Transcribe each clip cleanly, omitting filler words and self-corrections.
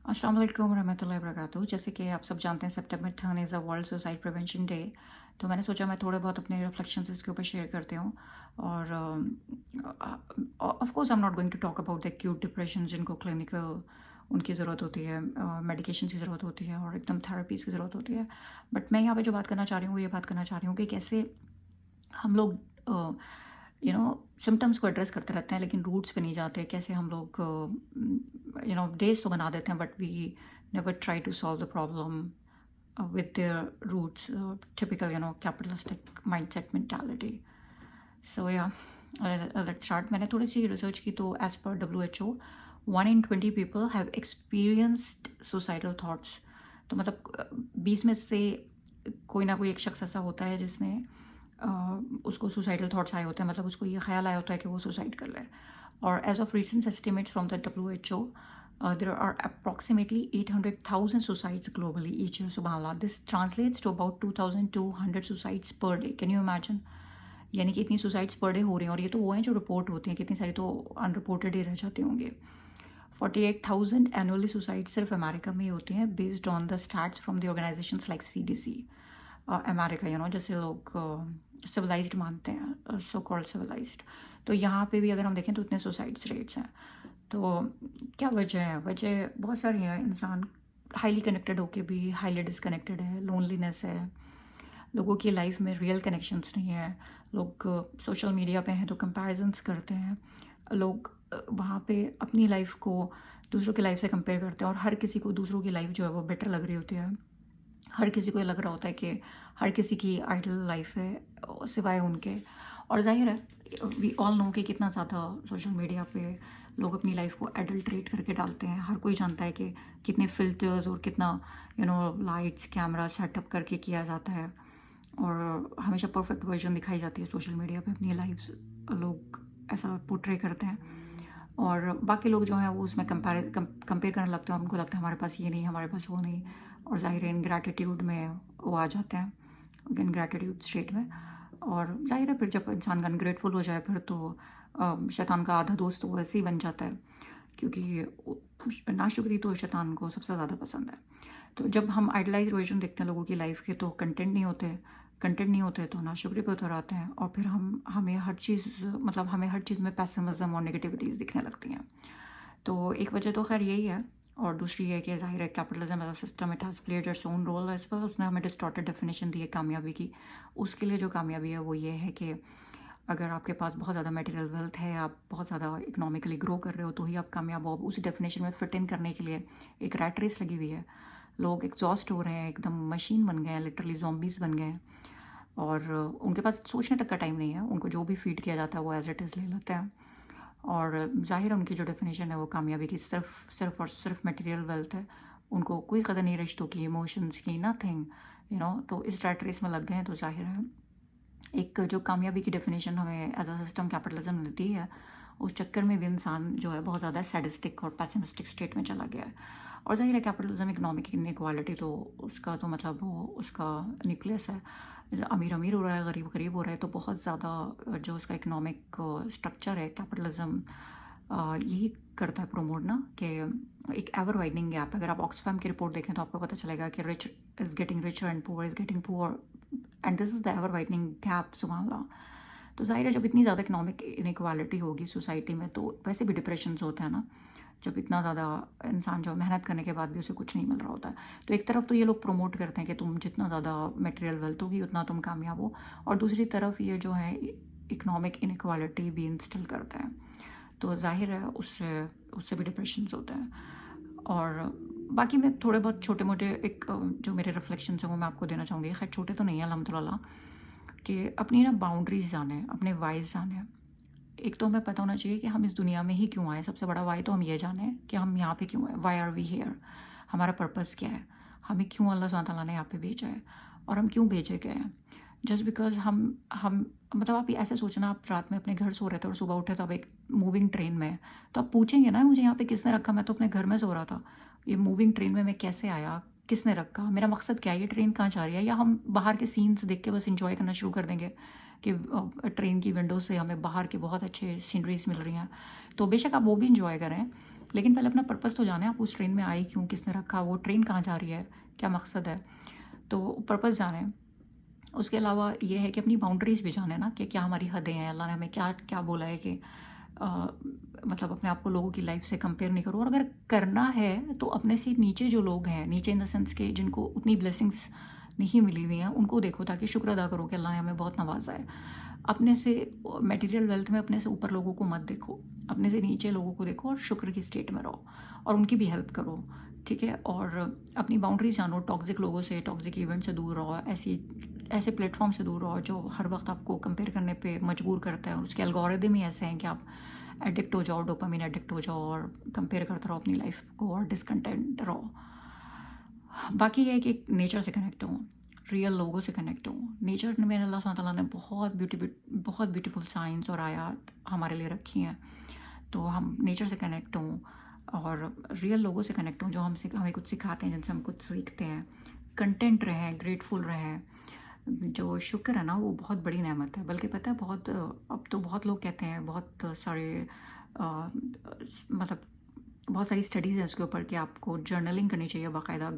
अस्सलाम वालेकुम रहमतुल्लाहि वबरकातुहू। जैसे कि आप सब जानते हैं सितंबर 10 is a world suicide prevention day. तो मैंने सोचा मैं थोड़े बहुत अपने रिफ्लेक्शंस इसके ऊपर शेयर करती हूँ। और of course I am not going to talk about the acute depression जिनको क्लिनिकल उनकी ज़रूरत होती है, मेडिकेशन की ज़रूरत होती है और एकदम थेरेपीज़ की ज़रूरत होती है। बट मैं यहाँ पे जो बात करना चाह रही हूँ वो ये बात करना चाह रही हूँ कि कैसे हम लोग सिम्टम्स को एड्रेस करते रहते हैं लेकिन रूट्स पे नहीं जाते। कैसे हम लोग डेज तो बना देते हैं but we never try to solve the problem with their roots, typical, capitalistic mindset mentality. So yeah, let's start. मैंने थोड़ी सी रिसर्च की तो as per WHO 1 in 20 people have experienced suicidal thoughts. तो मतलब 20 में से कोई ना कोई एक शख्स ऐसा होता है जिसने उसको सुसाइडल थॉट्स आए होते हैं, मतलब उसको ये ख्याल आया होता है कि वो सुसाइड कर ले। और as of recent estimates from the WHO, there are approximately 800,000 suicides globally each year. Subhanallah, this translates to about 2,200 suicides per day. Can you imagine? यानी कि इतनी सुसाइड्स पर डे हो रही हैं, और ये तो वो हैं जो रिपोर्ट होती हैं, कितनी सारी तो अनरिपोर्टेड ही रह जाते होंगे। 48,000 एनुअली सुसाइड सिर्फ अमेरिका में ही होती हैं, based on the stats from the organisations like CDC America, जैसे लोग सिविलाइज्ड मानते हैं, सो कॉल्ड सिविलाइज्ड। तो यहाँ पे भी अगर हम देखें तो इतने सुसाइड्स रेट्स हैं। तो क्या वजह है? वजह बहुत सारी हैं। इंसान हाईली कनेक्टेड होके भी हाईली डिसकनेक्टेड है, लोनलीनेस है, लोगों की लाइफ में रियल कनेक्शंस नहीं है, लोग सोशल मीडिया पे हैं तो कंपैरिजंस करते हैं, लोग वहाँ पे अपनी लाइफ को दूसरों की लाइफ से कंपेयर करते हैं, और हर किसी को दूसरों की लाइफ जो है वो बेटर लग रही होती है। हर किसी को ये लग रहा होता है कि हर किसी की आइडल लाइफ है सिवाय उनके। और जाहिर है वी ऑल नो कि कितना ज़्यादा सोशल मीडिया पे लोग अपनी लाइफ को एडल्ट्रेट करके डालते हैं। हर कोई जानता है कि कितने फ़िल्टर्स और कितना लाइट्स कैमरा सेटअप करके किया जाता है, और हमेशा परफेक्ट वर्जन दिखाई जाती है सोशल मीडिया पे अपनी लाइफ। लोग ऐसा पोर्ट्रे करते हैं, और बाकी लोग जो हैं वो उसमें कंपेयर करने लगते हैं। उनको लगता है हमारे पास ये नहीं, हमारे पास वो नहीं, और ज़ाहिर है इनग्रैटिट्यूड में वो आ जाते हैं, इनग्रैटिट्यूड स्टेट में। और ज़ाहिर है फिर जब इंसान अनग्रेटफुल हो जाए फिर तो शैतान का आधा दोस्त तो वैसे ही बन जाता है, क्योंकि नाशुक्री तो शैतान को सबसे ज़्यादा पसंद है। तो जब हम आइडलाइज वर्जन देखते हैं लोगों की लाइफ के तो कंटेंट नहीं होते तो नाशुक्री पे उतर आते हैं, और फिर हमें हर चीज़ में पैसिमिज्म और नेगेटिविटीज़ दिखने लगती हैं। तो एक वजह तो खैर यही है, और दूसरी है कि ज़ाहिर है capitalism as a system it has played its own role as well. उसने हमें डिस्टॉर्टेड डेफिनेशन दी है कामयाबी की। उसके लिए जो कामयाबी है वो ये है कि अगर आपके पास बहुत ज़्यादा मटेरियल वेल्थ है, आप बहुत ज़्यादा इकोनॉमिकली ग्रो कर रहे हो, तो ही आप कामयाब हो। उसी डेफिनेशन में फिट इन करने के लिए एक रैट रेस लगी हुई है। लोग एग्जॉस्ट हो रहे हैं, एकदम मशीन बन गए हैं, लिटरली ज़ॉम्बीज़ बन गए हैं, और उनके पास सोचने तक का टाइम नहीं है। उनको जो भी फीड किया जाता है वो एज इट इज़ ले लेते हैं, और ज़ाहिर उनकी जो डेफिनेशन है वो कामयाबी की सिर्फ और सिर्फ मटेरियल वेल्थ है। उनको कोई कदर नहीं रिश्तों की, इमोशंस की, नथिंग। तो इस रैट रेस में लग गए हैं। तो ज़ाहिर है एक जो कामयाबी की डेफिनेशन हमें एज अ सिस्टम कैपिटलिज्म ने दी है, उस चक्कर में भी इंसान जो है बहुत ज़्यादा सैडिस्टिक और पैसिमिस्टिक स्टेट में चला गया है। और ज़ाहिर है कैपिटलिज्म इकोनॉमिक इनइक्वालिटी तो उसका तो मतलब वो उसका न्यूक्लियस है। अमीर अमीर हो रहा है, गरीब गरीब हो रहा है, तो बहुत ज़्यादा जो उसका इकोनॉमिक स्ट्रक्चर है कैपिटलिज्म यही करता है प्रमोट ना, कि एक एवर वाइडनिंग गैप। अगर आप ऑक्सफैम की रिपोर्ट देखें तो आपको पता चलेगा कि rich is getting richer and poor is getting poor, and this is the ever widening gap. सुभान अल्लाह। तो ज़ाहिर है जब इतनी ज़्यादा इकोनॉमिक इनइक्वालिटी होगी सोसाइटी में तो वैसे भी डिप्रेशंस होते हैं ना, जब इतना ज़्यादा इंसान जो मेहनत करने के बाद भी उसे कुछ नहीं मिल रहा होता है। तो एक तरफ तो ये लोग प्रमोट करते हैं कि तुम जितना ज़्यादा मटेरियल वेल्थ होगी उतना तुम कामयाब हो, और दूसरी तरफ ये जो है इकोनॉमिक इनइक्वालिटी भी इंस्टिल करते हैं। तो ज़ाहिर है उससे उससे भी डिप्रेशंस होते हैं। और बाकी मैं थोड़े बहुत छोटे मोटे एक जो मेरे रिफ्लेक्शंस हैं वो मैं आपको देना चाहूँगी। खैर छोटे तो नहीं हैं अल्हम्दुलिल्लाह, कि अपनी ना बाउंड्रीज जाने, अपने वाइज जाने। एक तो हमें पता होना चाहिए कि हम इस दुनिया में ही क्यों आए। सबसे बड़ा वाई तो हम ये जाने कि हम यहाँ पे क्यों आए, वाई आर वी हेयर, हमारा पर्पस क्या है, हमें क्यों अल्लाह सुब्हानहू तआला ने यहाँ पे भेजा है, और हम क्यों भेजे गए हैं। जस्ट बिकॉज हम मतलब आप ऐसे सोचना, आप रात में अपने घर सो रहे थे और सुबह उठे तो आप एक मूविंग ट्रेन में हैं, तो आप पूछेंगे ना मुझे यहाँ पे किसने रखा, मैं तो अपने घर में सो रहा था, ये मूविंग ट्रेन में मैं कैसे आया, किसने रखा, मेरा मकसद क्या है, ये ट्रेन कहाँ जा रही है। या हम बाहर के सीन्स देख के बस इंजॉय करना शुरू कर देंगे कि ट्रेन की विंडो से हमें बाहर के बहुत अच्छे सीनरीज मिल रही हैं, तो बेशक आप वो भी इंजॉय करें, لیکن پہلے اپنا پرپس تو جانیں, آپ اس ٹرین میں آئے کیوں, کس نے رکھا, وہ ٹرین کہاں جا رہی ہے, کیا مقصد ہے, تو پرپس جانیں. اس کے علاوہ یہ ہے کہ اپنی باؤنڈریز بھی جانیں نا, کہ کیا ہماری حدیں ہیں, اللہ نے ہمیں کیا کیا بولا ہے کہ مطلب اپنے آپ کو لوگوں کی لائف سے کمپیئر نہیں کرو, اور اگر کرنا ہے تو اپنے سے نیچے جو لوگ ہیں, نیچے ان دا سینس کہ جن کو اتنی بلیسنگس نہیں ملی ہوئی ہیں, ان کو دیکھو تاکہ شکر ادا کرو کہ اللہ نے ہمیں بہت نوازا ہے. اپنے سے میٹیریل ویلتھ میں اپنے سے اوپر لوگوں کو مت دیکھو, اپنے سے نیچے لوگوں کو دیکھو اور شکر کی اسٹیٹ میں رہو اور ان کی بھی ہیلپ کرو, ٹھیک ہے. اور اپنی باؤنڈریز جانو, ٹاکسک لوگوں سے, ٹاکسک ایونٹ سے دور رہو, ایسے پلیٹ فارم سے دور رہو جو ہر وقت آپ کو کمپیئر کرنے پہ مجبور کرتا ہے, اور اس کے الگوریدم ہی ایسے ہیں کہ آپ ایڈکٹ ہو جاؤ, ڈوپامین ایڈکٹ ہو جاؤ اور کمپیئر کرتے رہو اپنی لائف کو اور ڈسکنٹینٹ رہو. باقی یہ ہے کہ نیچر سے کنیکٹ ہوں, ریئل لوگوں سے کنیکٹ ہوں. نیچر میں اللہ سبحانہ تعالیٰ نے بہت بیوٹیفل سائنس اور آیات ہمارے لیے رکھی ہیں, تو ہم نیچر سے کنیکٹ ہوں اور ریئل لوگوں سے کنیکٹ ہوں جو ہمیں کچھ سکھاتے ہیں, جن سے ہم کچھ سیکھتے ہیں. کنٹینٹ رہیں, گریٹفل رہیں. جو شکر ہے نا وہ بہت بڑی نعمت ہے, بلکہ پتہ ہے اب تو بہت لوگ کہتے ہیں, بہت سارے مطلب بہت ساری اسٹڈیز ہیں اس کے اوپر کہ آپ کو جرنلنگ کرنی چاہیے باقاعدہ,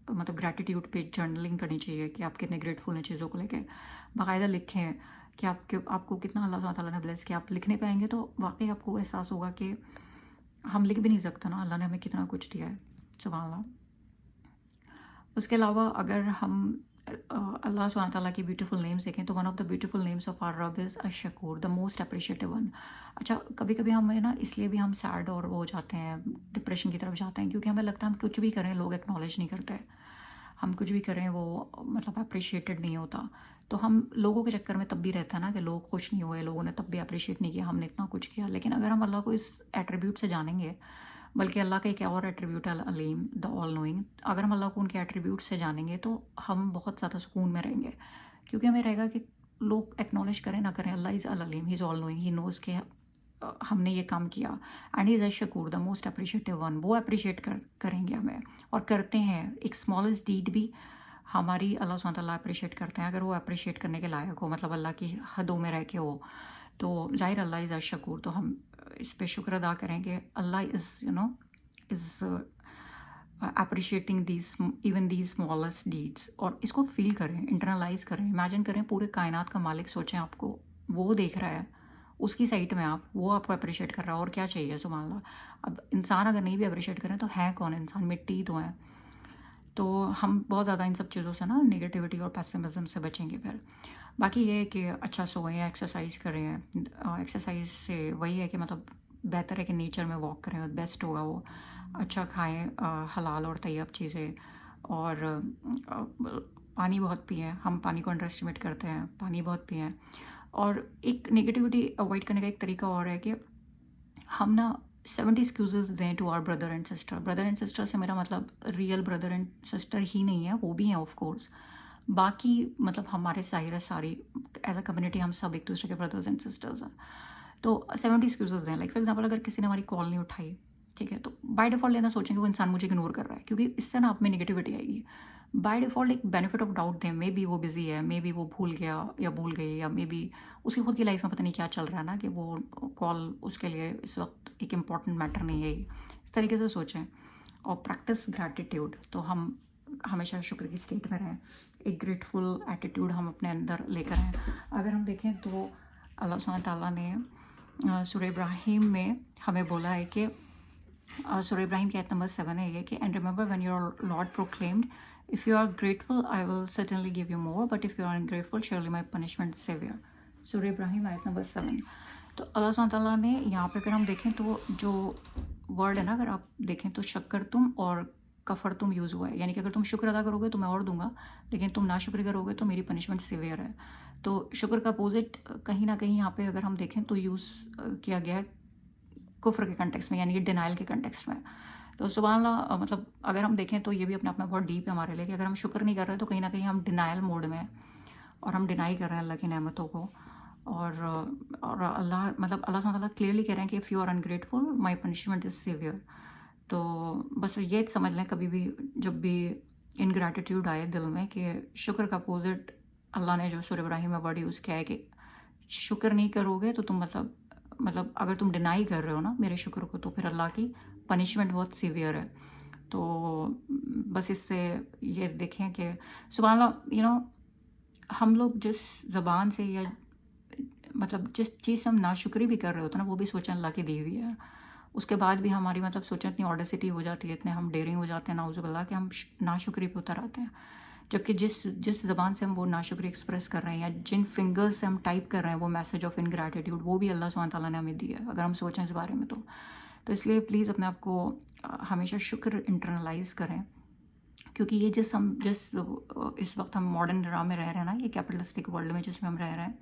مطلب گریٹیٹیوڈ پہ جرنلنگ کرنی چاہیے کہ آپ کتنے گریٹفل ہیں چیزوں کو لے کے, باقاعدہ لکھیں کہ آپ کو کتنا اللہ سبحانہ تعالیٰ نے بلیس کیا. آپ لکھنے پہ آئیں گے تو واقعی آپ کو احساس ہوگا کہ ہم لکھ بھی نہیں سکتے نا, اللہ نے ہمیں کتنا کچھ دیا ہے, سبحان اللہ. اس کے علاوہ اگر ہم اللہ سبحانہ تعالیٰ کی بیوٹیفل نیمس دیکھیں تو one of the beautiful names of our رب از الشکور, دا موسٹ اپریشیٹیو ون. اچھا, کبھی کبھی ہمیں نا اس لیے بھی ہم سیڈ اور وہ ہو جاتے ہیں, ڈپریشن کی طرف جاتے ہیں, کیونکہ ہمیں لگتا ہے ہم کچھ بھی کریں لوگ ایکنالج نہیں کرتے, ہم کچھ بھی کریں وہ مطلب اپریشیٹڈ نہیں ہوتا. تو ہم لوگوں کے چکر میں تب بھی رہتا ہے نا کہ لوگ خوش نہیں ہوئے, لوگوں نے تب بھی اپریشیٹ نہیں کیا, ہم نے اتنا کچھ کیا. لیکن اگر ہم اللہ کو اس ایٹریبیوٹ سے جانیں گے, بلکہ اللہ کا ایک اور ایٹریبیوٹ ہے العلیم, دا آل نوئنگ, اگر ہم اللہ کو ان کے ایٹریبیوٹ سے جانیں گے تو ہم بہت زیادہ سکون میں رہیں گے, کیونکہ ہمیں رہے گا کہ لوگ ایکنالج کریں نہ کریں, اللہ از العلیم, ہی از آل نوئنگ, ہی نوز کہ ہم نے یہ کام کیا, اینڈ ہی از الشکور, دا موسٹ اپریشیٹیو ون. وہ اپریشیٹ کریں گے ہمیں اور کرتے ہیں. ایک اسمالسٹ ڈیڈ بھی ہماری اللہ سبحانہ تعالیٰ اپریشیٹ کرتے ہیں, اگر وہ اپریشیٹ کرنے کے لائق ہو, مطلب اللہ کی حدوں میں رہ کے ہو, تو ظاہر اللہ از الشکور. تو ہم اس پہ شکر ادا کریں کہ اللہ is appreciating even these smallest deeds, اور اس کو فیل کریں, انٹرنلائز کریں, امیجن کریں پورے کائنات کا مالک سوچیں آپ کو, وہ دیکھ رہا ہے, اس کی سائٹ میں وہ آپ کو اپریشیٹ کر رہا ہے, اور کیا چاہیے, سبحان اللہ. اب انسان اگر نہیں بھی اپریشیٹ کریں تو ہے کون, انسان مٹی تو ہیں. تو ہم بہت زیادہ ان سب چیزوں سے نا نگیٹیوٹی اور پیسمزم سے بچیں گے. پھر باقی یہ ہے کہ اچھا سوئیں, ایکسرسائز کریں. ایکسرسائز سے وہی ہے کہ مطلب بہتر ہے کہ نیچر میں واک کریں, بیسٹ ہوگا وہ. اچھا کھائیں, حلال اور طیب چیزیں, اور پانی بہت پئیں. ہم پانی کو انڈر اسٹیمیٹ کرتے ہیں, پانی بہت پئیں. اور ایک نگیٹیوٹی اوائڈ کرنے کا ایک طریقہ اور ہے کہ ہم نا 70 ایکسکیوزز دیں to our brother and sister. Brother and sister سے میرا مطلب ریئل بردر اینڈ سسٹر ہی نہیں ہے, وہ بھی ہیں آف کورس, باقی مطلب ہمارے ساری ایز اے کمیونٹی ہم سب ایک دوسرے کے بردرز اینڈ سسٹرز ہیں. تو 70 ایکسکیوزز دیں. لائک فار ایگزامپل اگر کسی نے ہماری کال نہیں اٹھائی, ٹھیک ہے, تو بائی ڈیفالٹ لینا سوچیں کہ وہ انسان مجھے اگنور کر رہا ہے, کیونکہ اس سے نا آپ میں نگیٹیوٹی آئے گی. بائی ڈیفالٹ ایک بینیفٹ آف ڈاؤٹ دیں, مے بی وہ بزی ہے, مے بی وہ بھول گیا یا بھول گئی, یا مے بی اس کی خود کی لائف میں پتہ نہیں کیا چل رہا ہے نا, کہ وہ کال اس کے لیے اس وقت ایک امپورٹنٹ میٹر نہیں ہے. اس طریقے سے سوچیں اور پریکٹس گریٹیٹیوڈ. تو ہم ہمیشہ شکر کی اسٹیٹ میں رہیں, ایک گریٹفل ایٹیٹیوڈ ہم اپنے اندر لے کر آئیں. اگر ہم دیکھیں تو اللہ سبحانہ تعالیٰ نے سورہ ابراہیم میں ہمیں بولا ہے کہ سورہ ابراہیم کی آیت نمبر 7 ہے یہ کہ and remember when your Lord proclaimed if you are grateful I will certainly give you more but if you are ungrateful surely my punishment severe. سورہ ابراہیم آیت نمبر 7. تو اللہ سبحانہ تعالیٰ نے یہاں پہ اگر ہم دیکھیں تو جو ورڈ ہے نا, اگر آپ دیکھیں تو شکر تم اور کفر تم یوز ہوا ہے, یعنی کہ اگر تم شکر ادا کرو گے تو میں اور دوں گا, لیکن تم ناشکری کرو گے تو میری پنشمنٹ سیویئر ہے. تو شکر کا اپوزٹ کہیں نہ کہیں یہاں پہ اگر ہم دیکھیں تو یوز کیا گیا ہے کفر کے کنٹیکسٹ میں, یعنی کہ ڈینائل کے کنٹیکسٹ میں. تو سبحان اللہ, مطلب اگر ہم دیکھیں تو یہ بھی اپنے آپ میں بہت ڈیپ ہے ہمارے لیے کہ اگر ہم شکر نہیں کر رہے تو کہیں نہ کہیں ہم ڈینائل موڈ میں ہیں, اور ہم ڈینائی کر رہے ہیں اللہ کی نعمتوں کو. اور اللہ مطلب اللہ سبحانہ تعالیٰ کلیئرلی کہہ رہے ہیں کہ if you are ungrateful my punishment is severe. تو بس یہ سمجھ لیں کبھی بھی جب بھی انگریٹیٹیوڈ آئے دل میں, کہ شکر کا اپوزٹ اللہ نے جو سورہ ابراہیم میں ورڈ یوز کیا ہے کہ شکر نہیں کرو گے تو تم مطلب मतलब अगर तुम डिनाई कर रहे हो ना मेरे शुक्र को, तो फिर अल्लाह की पनिशमेंट बहुत सीवियर है। तो बस इससे ये देखें कि सुभान अल्लाह, हम लोग जिस ज़बान से या मतलब जिस चीज़ से हम नाशुक्री भी कर रहे होते हैं ना, वो भी सोचें अल्लाह की दी हुई है। उसके बाद भी हमारी मतलब सोचें इतनी ऑडेसिटी हो जाती है, इतने हम डेयरिंग हो जाते हैं नाउज़ुबिल्लाह, कि हम नाशुक्री पे उतर आते हैं। जबकि जिस जिस ज़बान से हम वो नाशुक्री एक्सप्रेस कर रहे हैं या जिन फिंगर्स से हम टाइप कर रहे हैं वो मैसेज ऑफ इनग्रैटिट्यूड, वो भी अल्लाह सुब्हान तआला ने हमें दी है, अगर हम सोचें इस बारे में तो इसलिए प्लीज़ अपने आप को हमेशा शुक्र इंटरनलाइज करें। क्योंकि ये जिस इस वक्त हम मॉडर्न ड्रामा में रह रहे हैं ना, ये कैपिटलिस्टिक वर्ल्ड में जिसमें हम रह रहे हैं,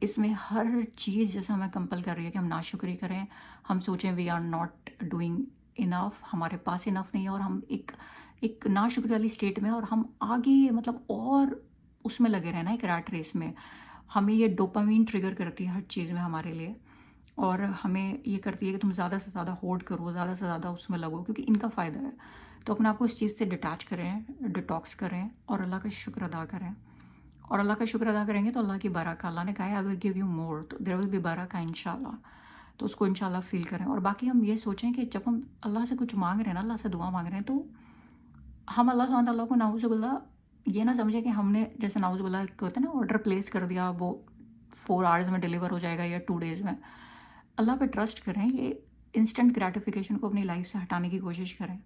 इसमें हर चीज़ जैसे हमें कंपल कर रही है कि हम नाशुक्री करें, हम सोचें we are not doing enough, हमारे पास इनफ नहीं है, और हम एक नाशुक्री वाली स्टेट में, और हम आगे मतलब और उसमें लगे रहें ना, एक रैट रेस में। हमें ये डोपामीन ट्रिगर करती है हर चीज़ में हमारे लिए, और हमें ये करती है कि तुम ज़्यादा से ज़्यादा होल्ड करो, ज़्यादा से ज़्यादा उसमें लगो, क्योंकि इनका फ़ायदा है। तो अपने आप को इस चीज़ से डिटैच करें, डिटॉक्स करें, और अल्लाह का शुक्र अदा करें। और अल्लाह का शुक्र अदा करेंगे तो अल्लाह की बरक़ा, अल्लाह ने कहा है I will give you more, तो देयर विल बी बरक़ा इंशाल्लाह। तो उसको इंशाल्लाह फ़ील करें। और बाकी हम ये सोचें कि जब हम अल्लाह से कुछ मांग रहे हैं ना, अल्लाह से दुआ मांग रहे हैं, तो हम अल्लाह सुब्हान तआला को नाउज़ुबिल्लाह ये ना समझें कि हमने जैसे नाउज़ुबिल्लाह एक होता है ना ऑर्डर प्लेस कर दिया, वो 4 आवर्स में डिलीवर हो जाएगा या 2 डेज़ में। अल्लाह पे ट्रस्ट करें, ये इंस्टेंट ग्रेटिफिकेशन को अपनी लाइफ से हटाने की कोशिश करें।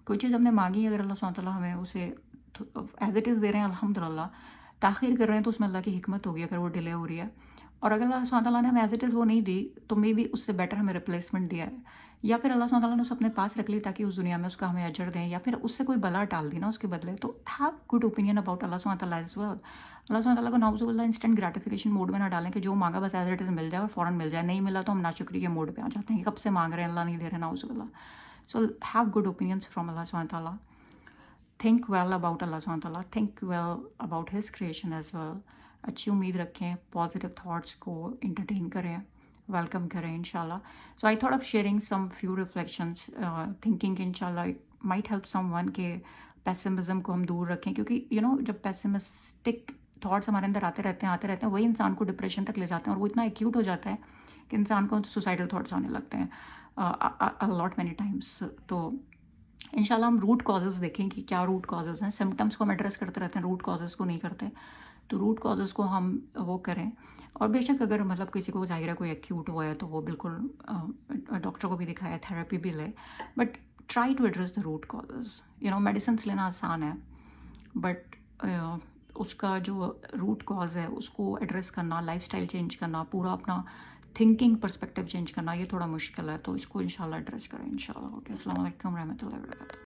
कोई चीज़ हमने मांगी, अगर अल्लाह सुब्हान तआला हमें उसे एज़ इट इज़ दे रहे हैं अल्हम्दुलिल्लाह, ताख़ीर कर रहे हैं तो उसमें अल्लाह की हिकमत होगी अगर वो डिले हो रही है। और अगर अल्लाह सुब्हान तआला ने हमें एज़ इट इज़ वो नहीं दी, तो मे बी उससे बेटर हमें रिप्लेसमेंट दिया है, या फिर अल्लाह सुब्हान तआला ने उसे अपने पास रख ली ताकि उस दुनिया में उसका हमें अजर दें, या फिर उससे कोई बला टाल दी ना उसके बदले। तो हैव गुड ओपिनियन अबाउट अल्लाह सुब्हान तआला एज़ वेल। अल्लाह सुब्हान तआला को नाउज़ुबिल्लाह इंस्टेंट ग्रेटिफिकेशन मोड में ना डालें कि जो मांगा बस एज़ इट इज़ मिल जाए और फ़ौरन मिल जाए। नहीं मिला तो हम नाशुक्री के मोड पे आ जाते हैं कि कब से मांग रहे हैं, अल्लाह नहीं दे रहे, नाउज़ुबिल्लाह। So have good opinions from अल्लाह सुब्हान तआला। थिंक वेल अबाउट अल्लाह सुब्हान तआला, think well about his creation as well. अच्छी उम्मीद रखें, पॉजिटिव थॉट्स को इंटरटेन करें, वेलकम करें इंशाल्लाह। So I thought of sharing some few reflections, thinking इंशाल्लाह इट माइट हेल्प समवन के पेसिमिज्म को हम दूर रखें, क्योंकि जब पेसिमिस्टिक थॉट्स हमारे अंदर आते रहते हैं, वही इंसान को डिप्रेशन तक ले जाते हैं, और वो इतना एक्यूट हो जाता है कि इंसान को सुसाइडल थॉट्स आने लगते हैं लॉट मैनी टाइम्स। तो इंशाल्लाह हम रूट कॉजेज़ देखें कि क्या रूट कॉजेज़ हैं। सिम्पटम्स को हम एड्रेस करते रहते हैं, रूट कॉजेज़ को नहीं करते। तो रूट कॉजेज़ को हम वो करें। और बेशक अगर मतलब किसी को ज़ाहिर है कोई एक्यूट हुआ है तो वो बिल्कुल डॉक्टर को भी दिखाया, थेरेपी भी ले, but try to address the root causes. Medicines लेना आसान है, बट उसका जो रूट कॉज है उसको एड्रेस करना, लाइफस्टाइल चेंज करना, पूरा अपना थिंकिंग पर्सपेक्टिव चेंज करना, ये थोड़ा मुश्किल है। तो इसको इंशाल्लाह एड्रेस करें इंशाल्लाह। ओके, अस्सलाम वालेकुम रहमतुल्लाहि व बरकातहू।